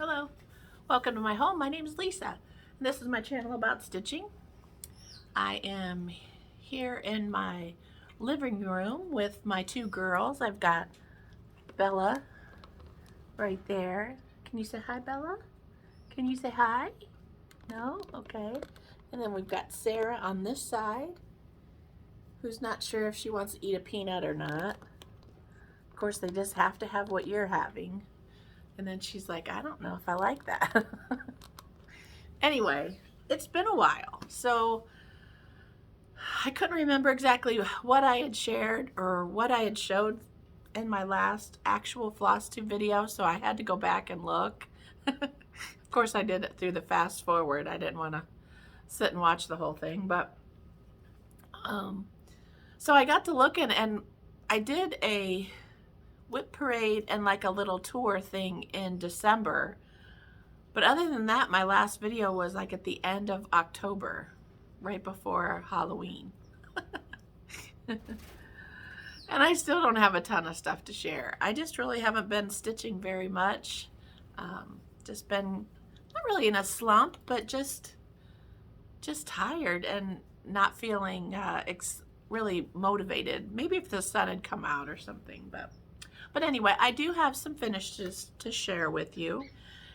Hello, welcome to my home. My name is Lisa, and this is my channel about stitching. I am here in my living room with my two girls. I've got Bella right there. Can you say hi, Bella? Can you say hi? No? Okay. And then we've got Sarah on this side, who's not sure if she wants to eat a peanut or not. Of course, they just have to have what you're having. And then she's like, I don't know if I like that. Anyway, it's been a while, so I couldn't remember exactly what I had shared or what I had showed in my last actual flosstube video, so I had to go back and look. Of course, I did it through the fast forward. I didn't want to sit and watch the whole thing, but so I got to looking, and I did a whip parade and like a little tour thing in December. But other than that, my last video was like at the end of October, right before Halloween. And I still don't have a ton of stuff to share. I just really haven't been stitching very much. Just been not really in a slump, but just tired and not feeling really motivated. Maybe if the sun had come out or something. But anyway, I do have some finishes to share with you.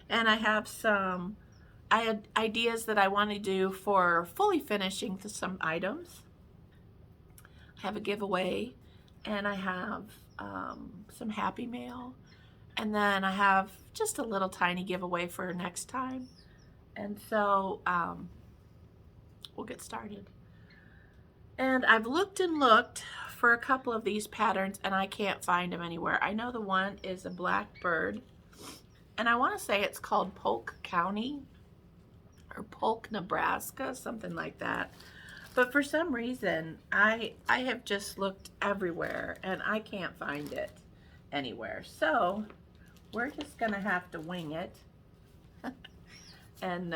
And I have I had ideas that I want to do for fully finishing some items. I have a giveaway, and I have some happy mail, and then I have just a little tiny giveaway for next time. And so we'll get started. And I've looked and looked for a couple of these patterns, and I can't find them anywhere. I know the one is a black bird, and I want to say it's called Polk County or Polk, Nebraska, something like that. But for some reason, I have just looked everywhere and I can't find it anywhere. So we're just gonna have to wing it. and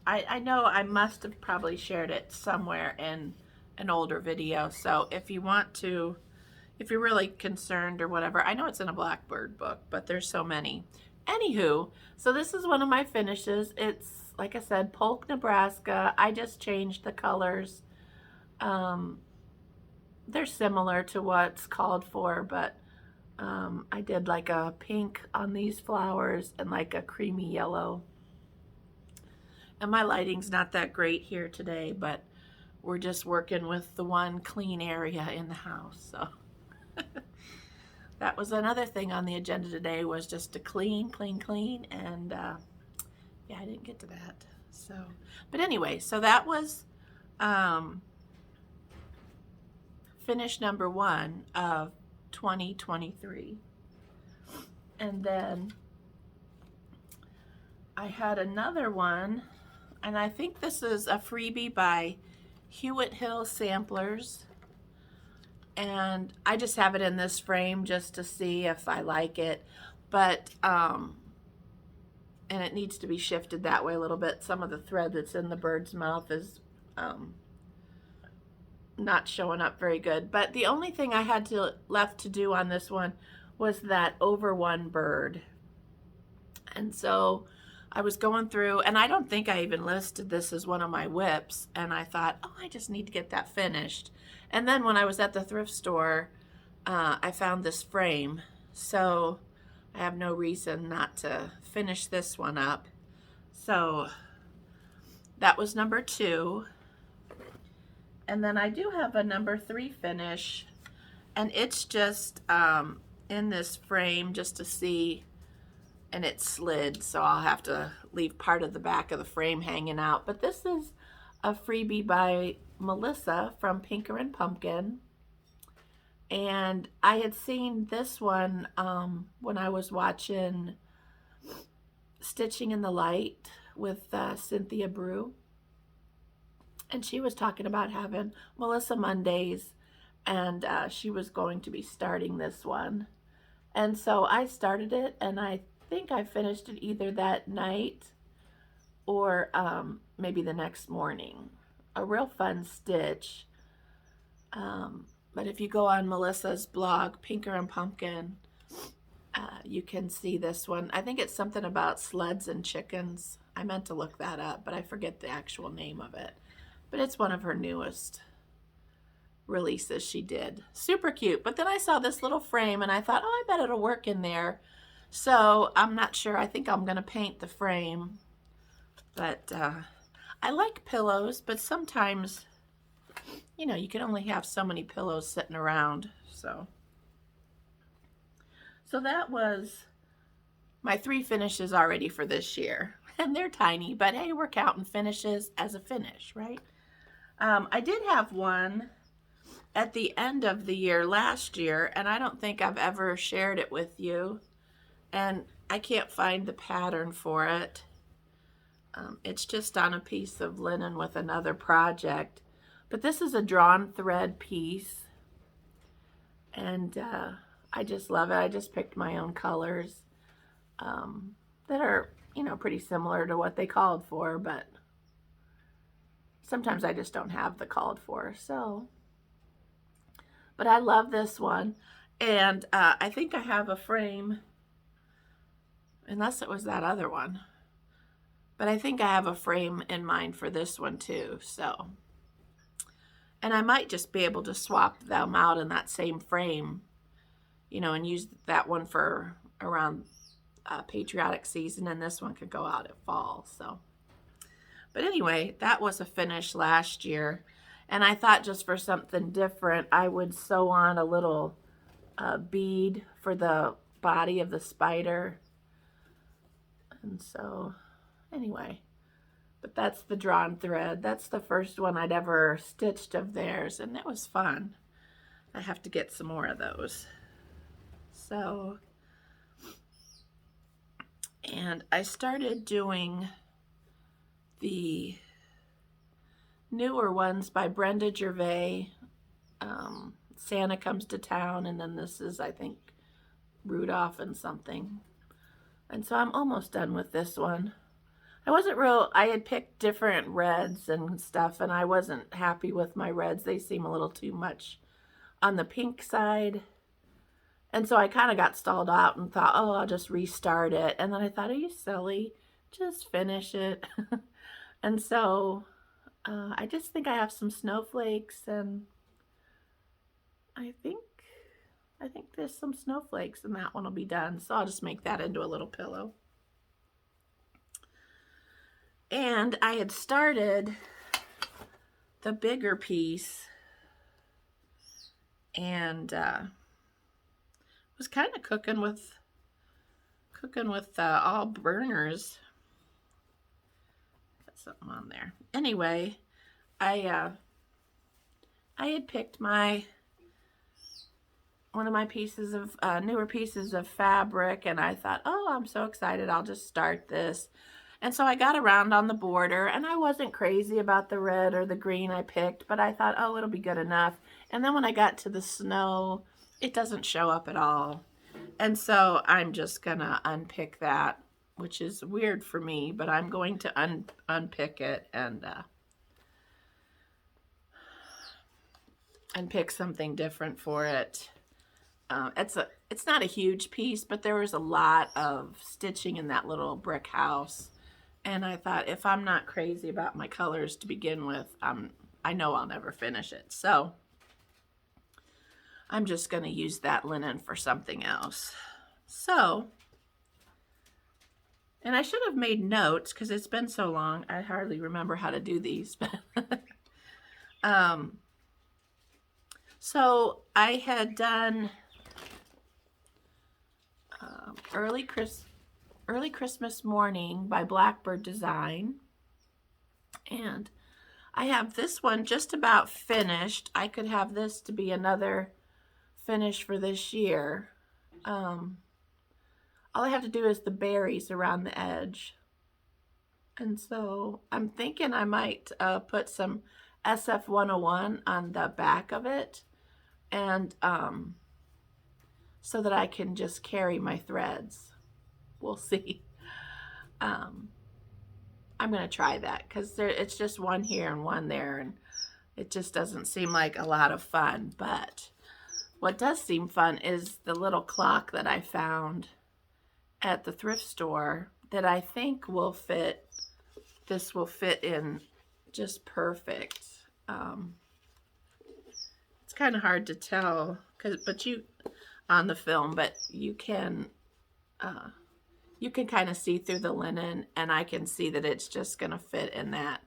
I know I must have probably shared it somewhere in an older video. So if you want to, if you're really concerned or whatever, I know it's in a Blackbird book, but there's so many. Anywho, so this is one of my finishes. It's, like I said, Polk, Nebraska. I just changed the colors. They're similar to what's called for, but I did like a pink on these flowers and like a creamy yellow. And my lighting's not that great here today, but we're just working with the one clean area in the house, so. That was another thing on the agenda today, was just to clean, and yeah, I didn't get to that. So, but anyway, so that was finish number 1 of 2023. And then I had another one, and I think this is a freebie by Hewitt Hill Samplers. And I just have it in this frame just to see if I like it, but and it needs to be shifted that way a little bit. Some of the thread that's in the bird's mouth is not showing up very good, but the only thing I had left to do on this one was that over one bird. And so I was going through, and I don't think I even listed this as one of my whips, and I thought, oh, I just need to get that finished. And then when I was at the thrift store, I found this frame, so I have no reason not to finish this one up. So that was number 2. And then I do have a number 3 finish, and it's just in this frame just to see, and it slid, so I'll have to leave part of the back of the frame hanging out. But this is a freebie by Melissa from Pinker and Pumpkin, and I had seen this one when I was watching Stitching in the Light with Cynthia Brew, and she was talking about having Melissa Mondays, and she was going to be starting this one. And so I started it, and I think I finished it either that night or maybe the next morning. A real fun stitch. But if you go on Melissa's blog, Pinker and Pumpkin, You can see this one. I think it's something about sleds and chickens. I meant to look that up, but I forget the actual name of it. But it's one of her newest releases she did. Super cute. But then I saw this little frame and I thought, oh, I bet it'll work in there. So I'm not sure. I think I'm going to paint the frame. But I like pillows, but sometimes, you know, you can only have so many pillows sitting around. So that was my 3 finishes already for this year. And they're tiny, but hey, we're counting finishes as a finish, right? I did have one at the end of the year last year, and I don't think I've ever shared it with you. And I can't find the pattern for it. It's just on a piece of linen with another project. But this is a drawn thread piece. And I just love it. I just picked my own colors that are, you know, pretty similar to what they called for, but sometimes I just don't have the called for. So, but I love this one. And I think I have a frame, unless it was that other one. But I think I have a frame in mind for this one too. So, and I might just be able to swap them out in that same frame, you know, and use that one for around patriotic season, and this one could go out at fall. So, but anyway, that was a finish last year, and I thought just for something different, I would sew on a little bead for the body of the spider. And so, anyway, but that's the drawn thread. That's the first one I'd ever stitched of theirs, and it was fun. I have to get some more of those. So, and I started doing the newer ones by Brenda Gervais. Santa Comes to Town, and then this is, I think, Rudolph and something. And so I'm almost done with this one. I had picked different reds and stuff, and I wasn't happy with my reds. They seem a little too much on the pink side. And so I kind of got stalled out and thought, oh, I'll just restart it. And then I thought, are you silly? Just finish it. And so I just think I have some snowflakes, and I think there's some snowflakes, and that one will be done. So I'll just make that into a little pillow. And I had started the bigger piece, and was kind of cooking with all burners. Got something on there. Anyway, I had picked one of my pieces of newer pieces of fabric, and I thought, oh, I'm so excited, I'll just start this. And so I got around on the border, and I wasn't crazy about the red or the green I picked, but I thought, oh, it'll be good enough. And then when I got to the snow, it doesn't show up at all. And so I'm just gonna unpick that, which is weird for me, but I'm going to unpick it and pick something different for it. It's not a huge piece, but there was a lot of stitching in that little brick house. And I thought, if I'm not crazy about my colors to begin with, I know I'll never finish it. So I'm just going to use that linen for something else. So, and I should have made notes because it's been so long. I hardly remember how to do these. So I had done Early Christmas Morning by Blackbird Design, and I have this one just about finished. I could have this to be another finish for this year. All I have to do is the berries around the edge, and so I'm thinking I might put some SF101 on the back of it, and so that I can just carry my threads. We'll see. I'm going to try that because it's just one here and one there, and it just doesn't seem like a lot of fun. But What does seem fun is the little clock that I found at the thrift store that I think will fit. This will fit in just perfect. It's kind of hard to tell on the film, but you can kind of see through the linen, and I can see that it's just going to fit in that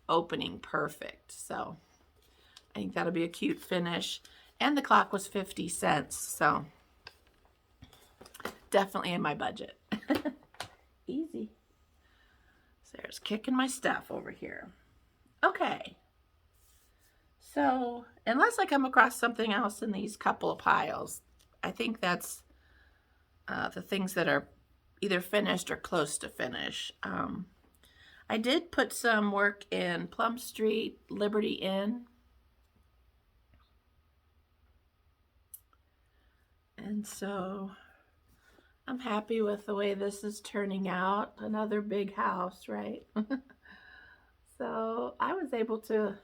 opening perfect. So I think that'll be a cute finish. And the clock was 50 cents, so definitely in my budget. Easy. Sarah's kicking my stuff over here. Okay. So, unless I come across something else in these couple of piles, I think that's the things that are either finished or close to finish. I did put some work in Plum Street, Liberty Inn. And so I'm happy with the way this is turning out. Another big house, right? So I was able to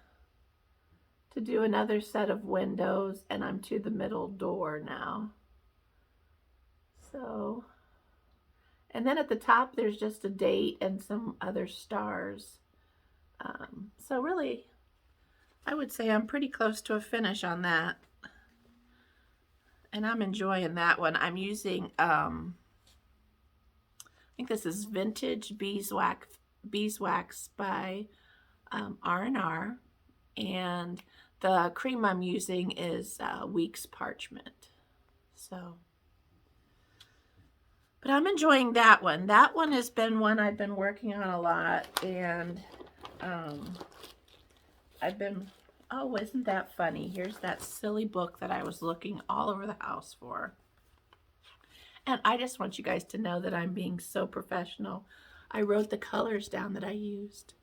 do another set of windows, and I'm to the middle door now. So, and then at the top there's just a date and some other stars. So really, I would say I'm pretty close to a finish on that. And I'm enjoying that one. I'm using, I think this is Vintage Beeswax by R&R. And the cream I'm using is Weeks Parchment. So, but I'm enjoying that one. That one has been one I've been working on a lot. And I've been... Oh, isn't that funny? Here's that silly book that I was looking all over the house for. And I just want you guys to know that I'm being so professional. I wrote the colors down that I used.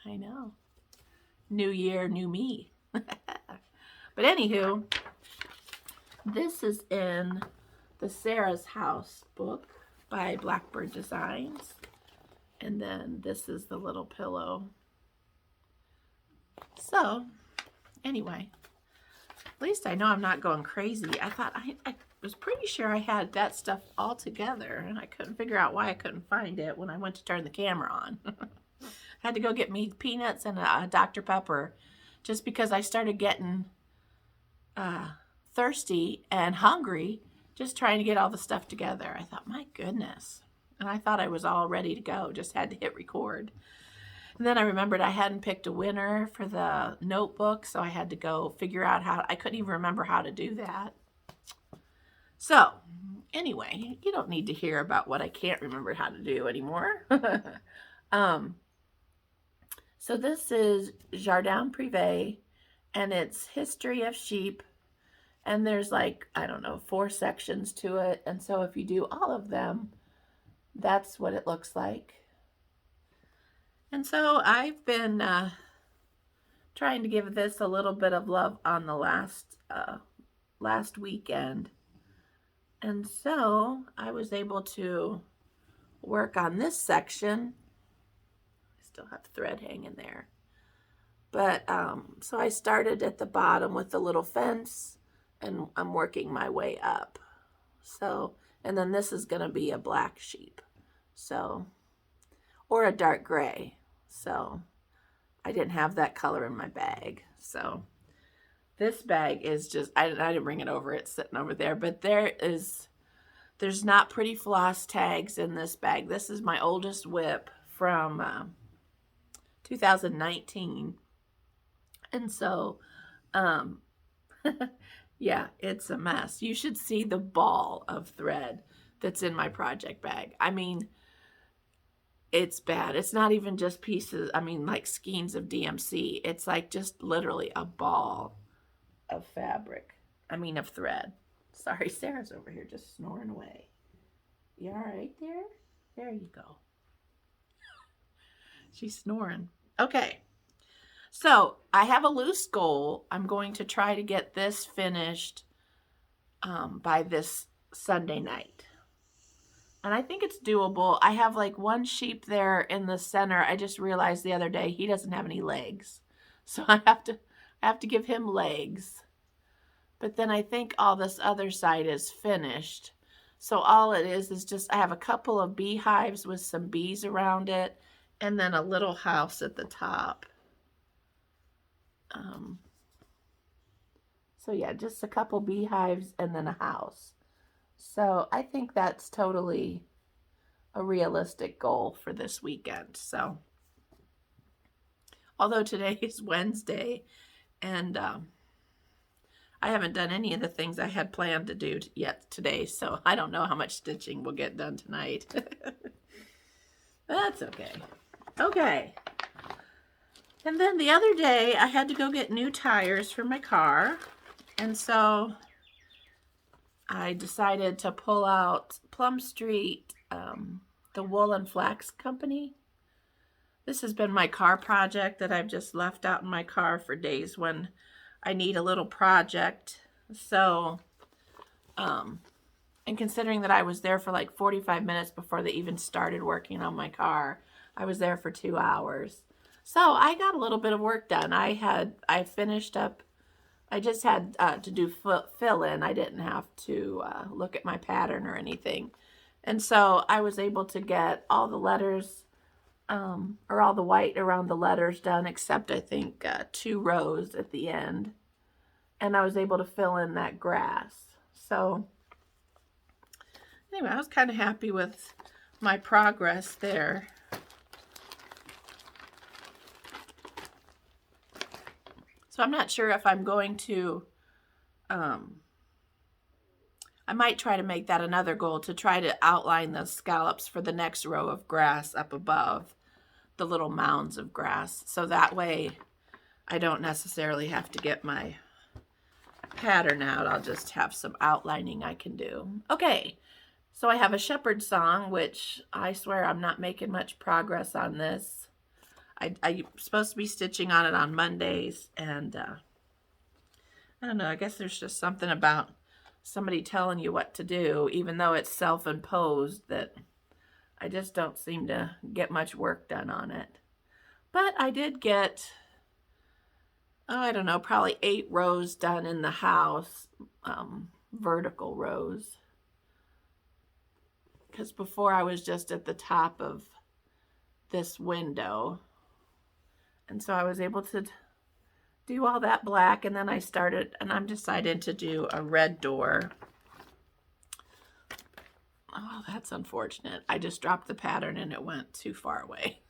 I know. New year, new me. But anywho, this is in the Sarah's House book by Blackbird Designs. And then this is the little pillow. So... anyway, at least I know I'm not going crazy. I thought I was pretty sure I had that stuff all together, and I couldn't figure out why I couldn't find it when I went to turn the camera on. Had to go get me peanuts and a Dr. Pepper just because I started getting thirsty and hungry just trying to get all the stuff together. I thought, my goodness. And I thought I was all ready to go, just had to hit record. And then I remembered I hadn't picked a winner for the notebook, so I had to go figure out how. I couldn't even remember how to do that. So, anyway, you don't need to hear about what I can't remember how to do anymore. So this is Jardin Privé, and it's History of Sheep, and there's like, I don't know, 4 sections to it. And so if you do all of them, that's what it looks like. And so I've been trying to give this a little bit of love on the last weekend. And so I was able to work on this section. I still have thread hanging there. But so I started at the bottom with the little fence, and I'm working my way up. So, and then this is going to be a black sheep. So, or a dark gray. So I didn't have that color in my bag. So this bag is just, I didn't bring it over. It's sitting over there. But there's not pretty floss tags in this bag. This is my oldest whip from 2019. And so, yeah, it's a mess. You should see the ball of thread that's in my project bag. I mean, it's bad. It's not even just pieces, I mean, like skeins of DMC. It's like just literally a ball of fabric. I mean, of thread. Sorry, Sarah's over here just snoring away. You all right there? There you go. She's snoring. Okay. So I have a loose goal. I'm going to try to get this finished by this Sunday night. And I think it's doable. I have like one sheep there in the center. I just realized the other day he doesn't have any legs. So I have to give him legs. But then I think all this other side is finished. So all it is just I have a couple of beehives with some bees around it, and then a little house at the top. So yeah, just a couple beehives and then a house. So I think that's totally a realistic goal for this weekend. So although today is Wednesday and I haven't done any of the things I had planned to do yet today, so I don't know how much stitching will get done tonight. That's okay. Okay. And then the other day, I had to go get new tires for my car, and so I decided to pull out Plum Street, the Wool and Flax Company. This has been my car project that I've just left out in my car for days when I need a little project. So, and considering that I was there for like 45 minutes before they even started working on my car, I was there for 2 hours. So I got a little bit of work done. I finished up, I just had to do fill in. I didn't have to look at my pattern or anything. And so I was able to get all the letters, or all the white around the letters done, except I think 2 rows at the end. And I was able to fill in that grass. So anyway, I was kind of happy with my progress there. So I'm not sure if I'm going to, I might try to make that another goal, to try to outline the scallops for the next row of grass up above the little mounds of grass. So that way I don't necessarily have to get my pattern out. I'll just have some outlining I can do. Okay, so I have a shepherd song, which I swear I'm not making much progress on this. I'm supposed to be stitching on it on Mondays, and I don't know, I guess there's just something about somebody telling you what to do, even though it's self-imposed, that I just don't seem to get much work done on it. But I did get, oh, I don't know, probably 8 rows done in the house, vertical rows. Because before I was just at the top of this window. And so I was able to do all that black, and then I started, and I'm decided to do a red door. Oh, that's unfortunate. I just dropped the pattern and it went too far away.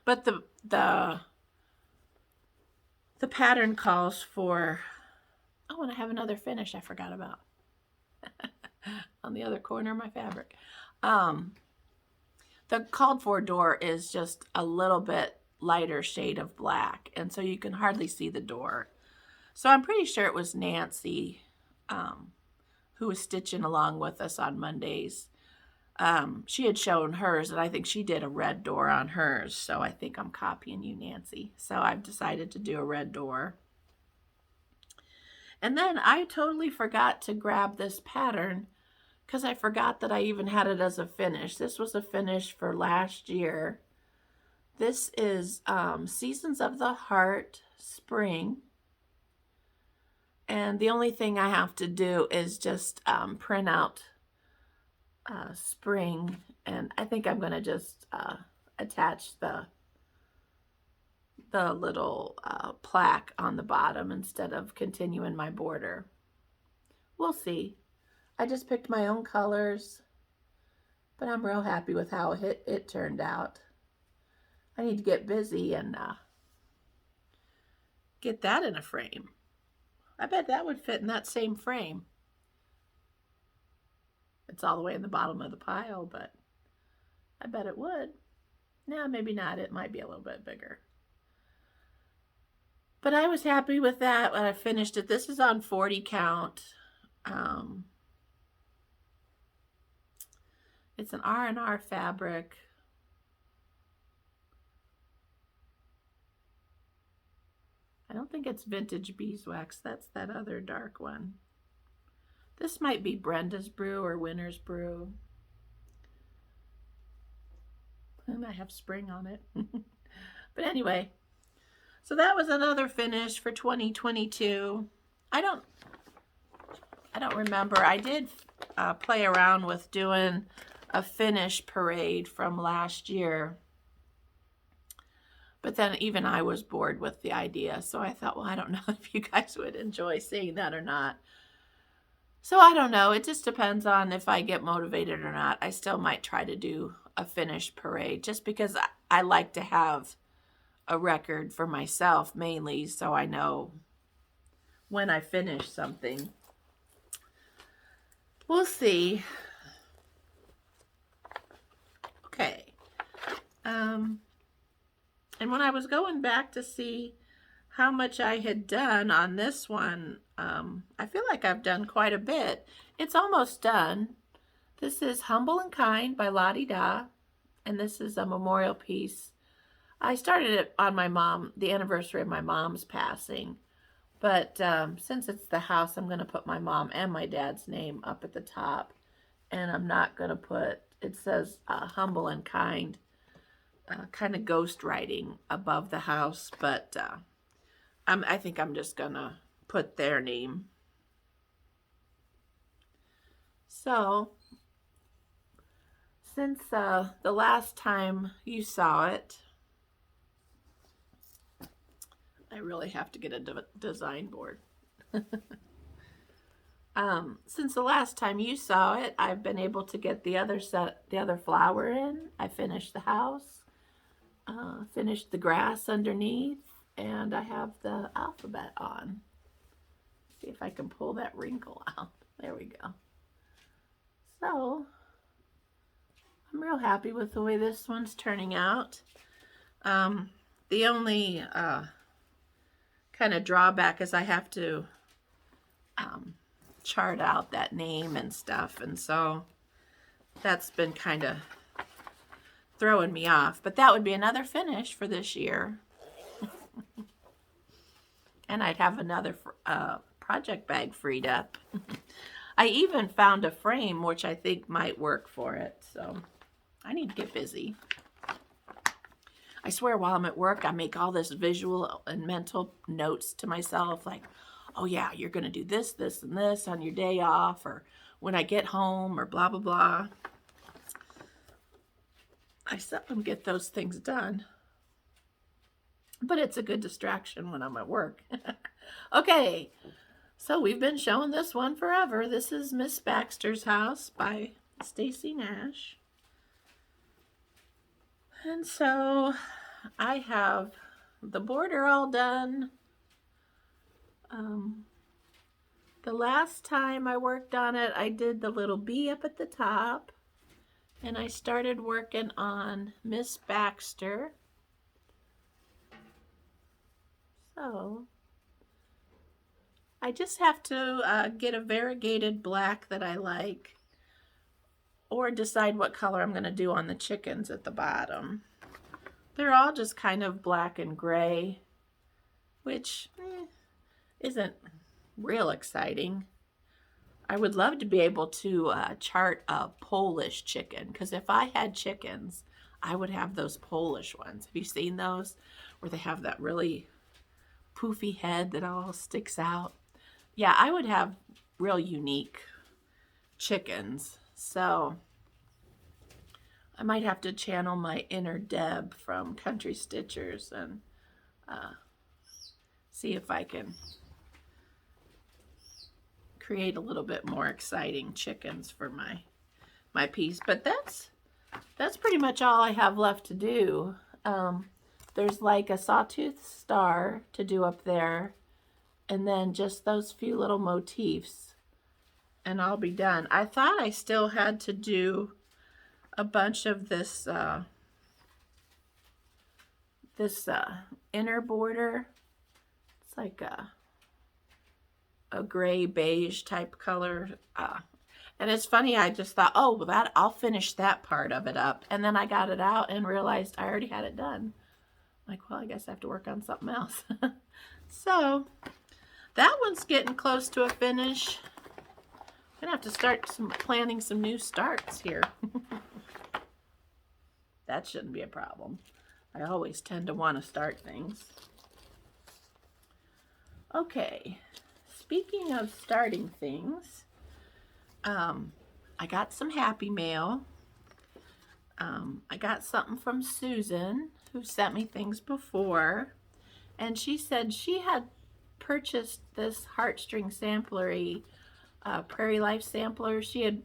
But the pattern calls for, oh, and I have another finish I forgot about on the other corner of my fabric. The called for door is just a little bit lighter shade of black, and so you can hardly see the door. So I'm pretty sure it was Nancy who was stitching along with us on Mondays. She had shown hers, and I think she did a red door on hers, so I think I'm copying you, Nancy. So I've decided to do a red door. And then I totally forgot to grab this pattern because I forgot that I even had it as a finish. This was a finish for last year. This is Seasons of the Heart Spring. And the only thing I have to do is just print out spring. And I think I'm going to just attach the little plaque on the bottom instead of continuing my border. We'll see. I just picked my own colors, but I'm real happy with how it turned out. I need to get busy and get that in a frame. I bet that would fit in that same frame. It's all the way in the bottom of the pile, but I bet it would. No, maybe not. It might be a little bit bigger. But I was happy with that when I finished it. This is on 40 count. It's an R&R fabric. I don't think it's vintage beeswax. That's that other dark one. This might be Brenda's Brew or Winter's Brew. And I have spring on it. But anyway, so that was another finish for 2022. I don't I don't remember. I did play around with doing a finish parade from last year. But then even I was bored with the idea. So I thought, well, I don't know if you guys would enjoy seeing that or not. So I don't know. It just depends on if I get motivated or not. I still might try to do a finish parade just because I like to have a record for myself mainly so I know when I finish something. We'll see. Okay. And when I was going back to see how much I had done on this one, I feel like I've done quite a bit. It's almost done. This is Humble and Kind by Lottie Da, and this is a memorial piece. I started it on the anniversary of my mom's passing, but since it's the house, I'm going to put my mom and my dad's name up at the top, and I'm not going to put, it says Humble and Kind, kind of ghost writing above the house, but I think I'm just going to put their name. So, since the last time you saw it, I really have to get a design board. Since the last time you saw it, I've been able to get the other flower in. I finished the house, finished the grass underneath, and I have the alphabet on. See if I can pull that wrinkle out. There we go. So, I'm real happy with the way this one's turning out. The only kind of drawback is I have to chart out that name and stuff, and so that's been kind of throwing me off. But that would be another finish for this year. And I'd have another project bag freed up. I even found a frame which I think might work for it, so I need to get busy. I swear while I'm at work, I make all this visual and mental notes to myself, like, oh yeah, you're going to do this, this, and this on your day off, or when I get home, or blah, blah, blah. I seldom get those things done. But it's a good distraction when I'm at work. Okay, so we've been showing this one forever. This is Miss Baxter's House by Stacy Nash. And so I have the border all done. The last time I worked on it, I did the little bee up at the top. And I started working on Miss Baxter. So I just have to get a variegated black that I like, or decide what color I'm going to do on the chickens at the bottom. They're all just kind of black and gray, which isn't real exciting. I would love to be able to chart a Polish chicken, because if I had chickens, I would have those Polish ones. Have you seen those? Where they have that really poofy head that all sticks out. Yeah, I would have real unique chickens. So I might have to channel my inner Deb from Country Stitchers and see if I can create a little bit more exciting chickens for my piece. But that's pretty much all I have left to do. There's like a sawtooth star to do up there, and then just those few little motifs, and I'll be done. I thought I still had to do a bunch of this inner border. It's like a gray beige type color. And it's funny, I just thought, oh, well, I'll finish that part of it up. And then I got it out and realized I already had it done. Like, well, I guess I have to work on something else. So that one's getting close to a finish. I'm gonna have to start planning some new starts here. That shouldn't be a problem. I always tend to want to start things. Okay, speaking of starting things, I got some Happy Mail. I got something from Susan, who sent me things before, and she said she had purchased this heartstring samplery, Prairie Life sampler. She had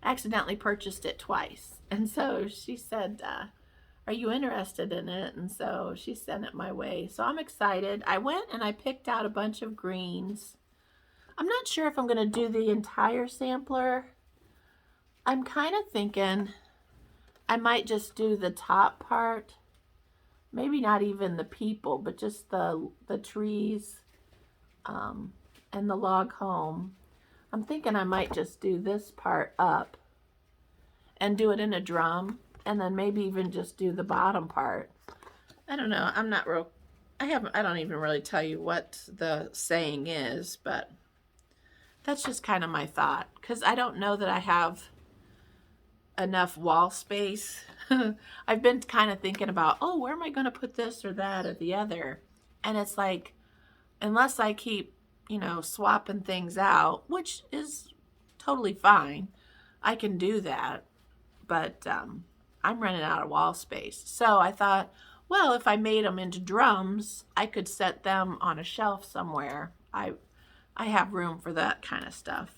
accidentally purchased it twice, and so she said, are you interested in it? And so she sent it my way. So I'm excited. I went and I picked out a bunch of greens. I'm not sure if I'm going to do the entire sampler. I'm kind of thinking I might just do the top part. Maybe not even the people, but just the trees and the log home. I'm thinking I might just do this part up and do it in a drum, and then maybe even just do the bottom part. I don't know. I'm not real. I don't even really tell you what the saying is, but that's just kind of my thought, because I don't know that I have enough wall space. I've been kind of thinking about, oh, where am I going to put this or that or the other? And it's like, unless I keep, swapping things out, which is totally fine, I can do that. But I'm running out of wall space. So I thought, well, if I made them into drums, I could set them on a shelf somewhere. I have room for that kind of stuff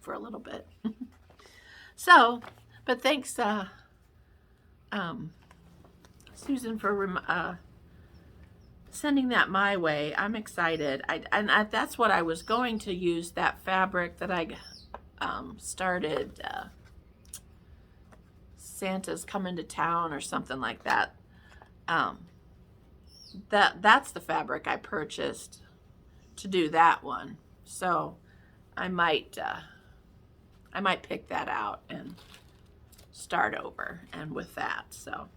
for a little bit. So, but thanks, Susan, for sending that my way. I'm excited. That's what I was going to use, that fabric that I started. Santa's Coming to Town or something like that. That's the fabric I purchased to do that one. So I might pick that out and start over and with that. So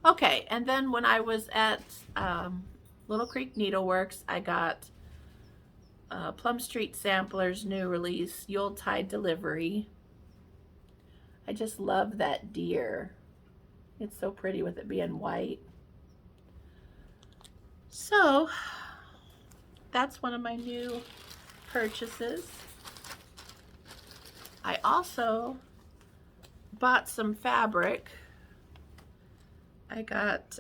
okay, and then when I was at Little Creek Needleworks, I got Plum Street Sampler's new release, Yuletide Delivery. I just love that deer. It's so pretty with it being white. So that's one of my new purchases. I also bought some fabric. I got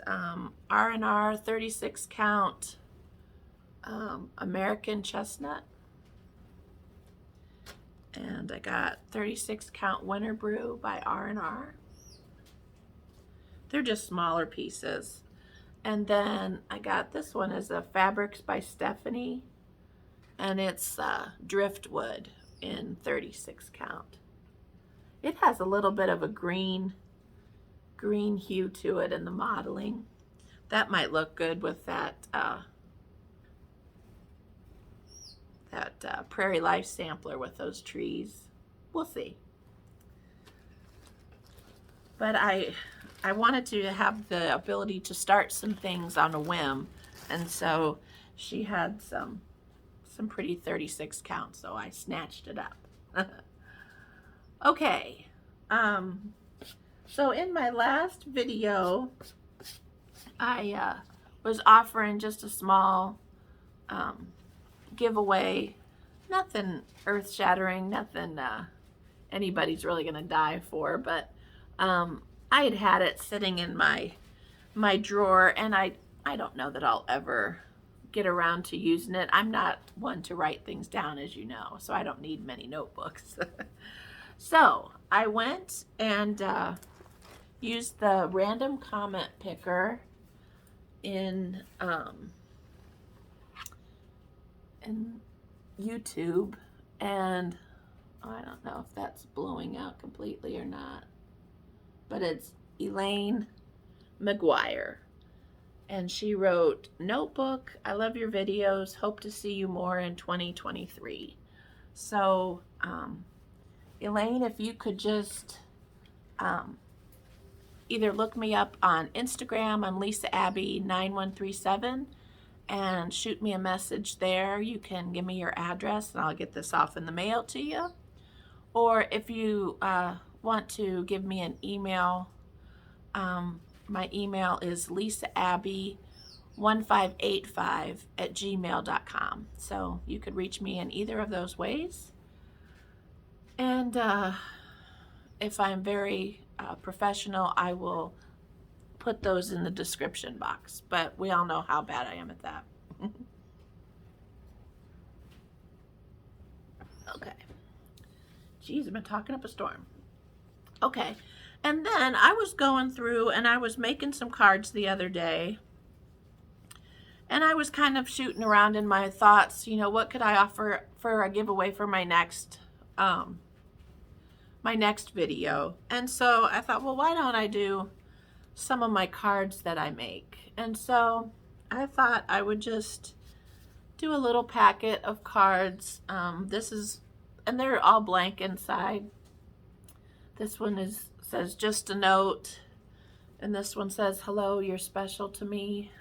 R&R 36 count American chestnut. And I got 36 count Winter Brew by R&R. They're just smaller pieces. And then I got this one as a Fabrics by Stephanie, and it's driftwood in 36 count. It has a little bit of a green hue to it in the modeling. That might look good with that Prairie Life sampler with those trees. We'll see. But I wanted to have the ability to start some things on a whim, and so she had some pretty 36 count, so I snatched it up. Okay, so in my last video, I was offering just a small giveaway. Nothing earth-shattering, nothing anybody's really gonna die for, but I had it sitting in my drawer, and I don't know that I'll ever get around to using it. I'm not one to write things down, as you know, so I don't need many notebooks. So I went and used the random comment picker in YouTube, and I don't know if that's blowing out completely or not, but it's Elaine McGuire, and she wrote, "Notebook, I love your videos, hope to see you more in 2023. So Elaine, if you could just either look me up on Instagram, I'm Lisa Abby 9137, and shoot me a message there. You can give me your address and I'll get this off in the mail to you. Or if you want to give me an email, my email is lisaabby 1585@gmail.com. So you could reach me in either of those ways. And if I'm very professional, I will put those in the description box. But we all know how bad I am at that. Okay. Geez, I've been talking up a storm. Okay. And then I was going through and I was making some cards the other day. And I was kind of shooting around in my thoughts, you know, what could I offer for a giveaway for my next video. And so I thought, well, why don't I do some of my cards that I make? And so I thought I would just do a little packet of cards. And they're all blank inside. This one says just a note, and this one says, hello, you're special to me.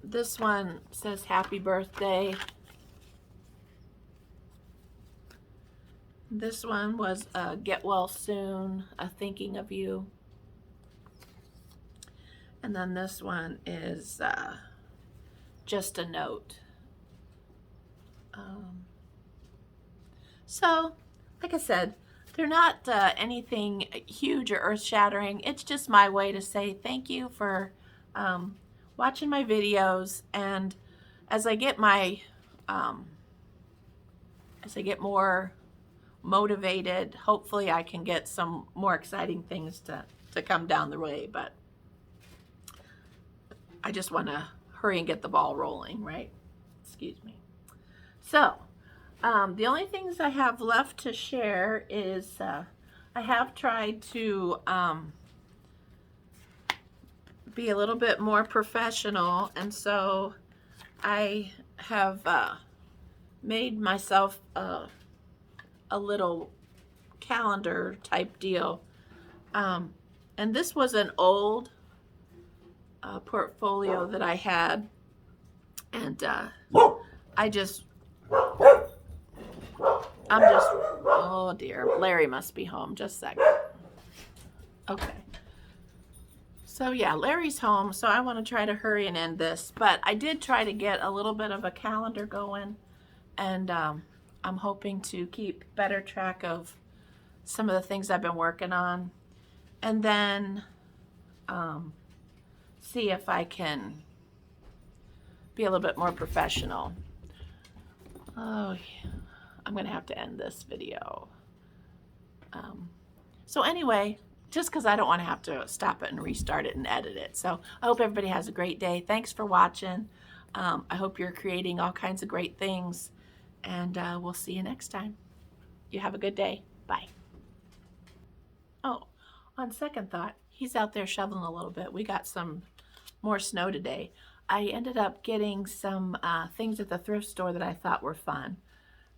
This one says happy birthday. This one was get well soon, a thinking of you. And then this one is just a note. So, like I said, they're not anything huge or earth-shattering. It's just my way to say thank you for watching my videos. And as I get more motivated, hopefully I can get some more exciting things to come down the way. But I just want to hurry and get the ball rolling, right? Excuse me. So, the only things I have left to share is I have tried to be a little bit more professional, and so I have made myself a little calendar type deal. And this was an old portfolio that I had, and oh dear, Larry must be home. Just a second. Okay. So yeah, Larry's home, so I want to try to hurry and end this. But I did try to get a little bit of a calendar going, and I'm hoping to keep better track of some of the things I've been working on, and then see if I can be a little bit more professional. Oh, yeah. I'm going to have to end this video. So anyway, just because I don't want to have to stop it and restart it and edit it. So I hope everybody has a great day. Thanks for watching. I hope you're creating all kinds of great things. And we'll see you next time. You have a good day. Bye. Oh, on second thought, he's out there shoveling a little bit. We got some more snow today. I ended up getting some things at the thrift store that I thought were fun.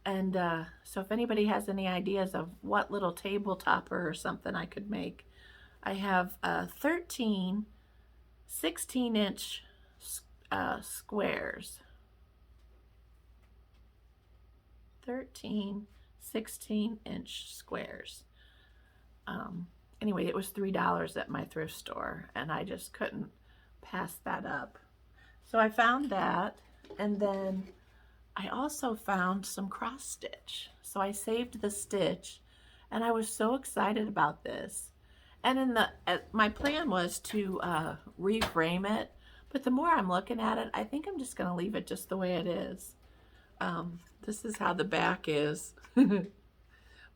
And so if anybody has any ideas of what little table topper or something I could make, I have 13 16-inch squares. 13 16-inch squares. Anyway, it was $3 at my thrift store, and I just couldn't pass that up. So I found that, and then I also found some cross stitch. So I saved the stitch, and I was so excited about this. And my plan was to reframe it, but the more I'm looking at it, I think I'm just going to leave it just the way it is. This is how the back is.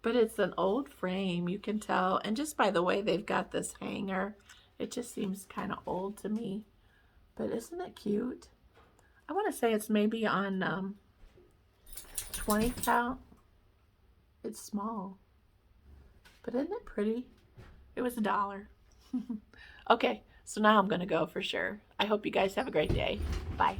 But it's an old frame, you can tell. And just by the way they've got this hanger, it just seems kind of old to me. But isn't it cute? I want to say it's maybe on 20 count. It's small. But isn't it pretty? It was $1. Okay, so now I'm going to go for sure. I hope you guys have a great day. Bye.